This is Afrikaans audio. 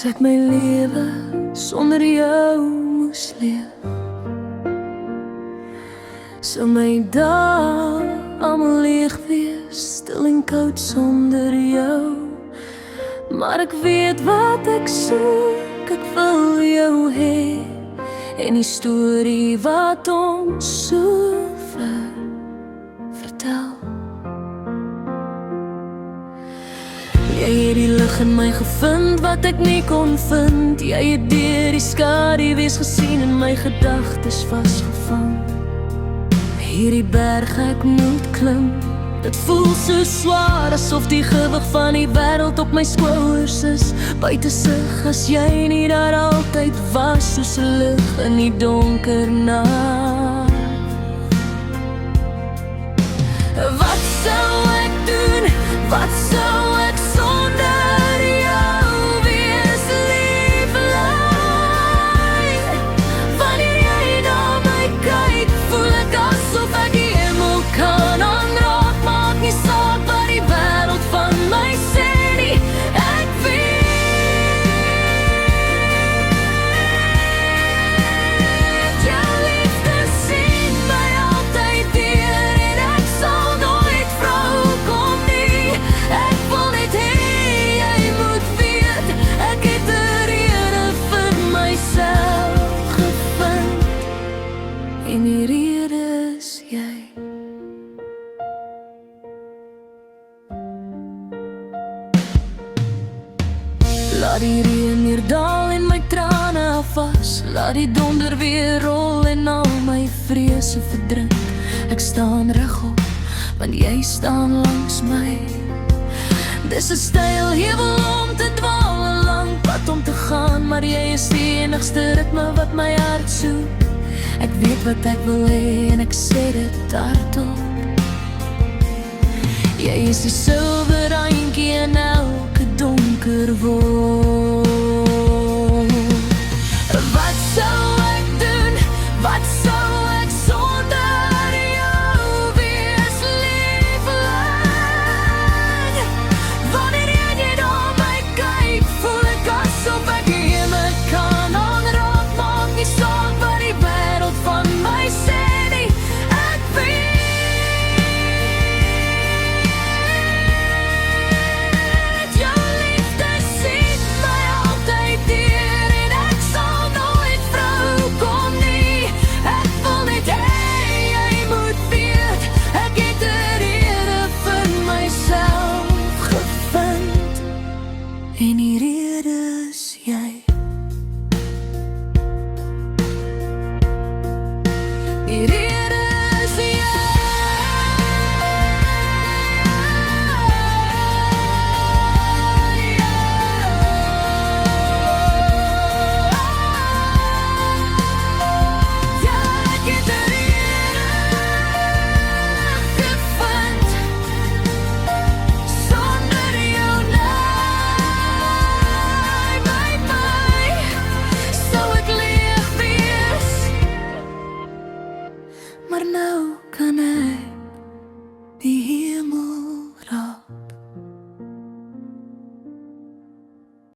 As ek my lewe sonder jou moes leef, sou my dae almal leeg wees, stil en koud sonder jou. Maar ek weet wat ek soek, ek wil jou hê, en die storie wat ons so vertel. Jy het die lig in my gevind wat ek nie kon vind. Jy het deur die skaduwees gesien en my gedagtes vasgevang. Hierdie berg ek moet klim, dit voel so swaar, asof die gewig van die wêreld op my skouers is. Buite sig as jy nie daar altyd was, soos 'n lig in die donker nag. Wat sou ek doen? Wat sou ek sonder jou wees, lieflyn? Wanneer jy na my kyk, voel ek asof ek die hemel kan aanraak. Maak nie saak wat die wêreld van my sê nie, ek weet jou liefde sien my altyd deur, en ek sal nooit vra hoekom nie. Ek wil net hê jy moet weet, ek het 'n rede vir myself gevind, en die rede is jy. Laat die reën weer daal en my trane afwas, laat die donder weer rol en al my vrese verdrink. Ek staan regop, want jy staan langs my. Dis 'n styl heuwel om te dwaal, 'n lang pad om te gaan, maar jy is die enigste ritme wat my hart soek. Ek weet wat ek wil hê en ek sê dit hardop. Jy is die silwer randjie in elke donker wolk.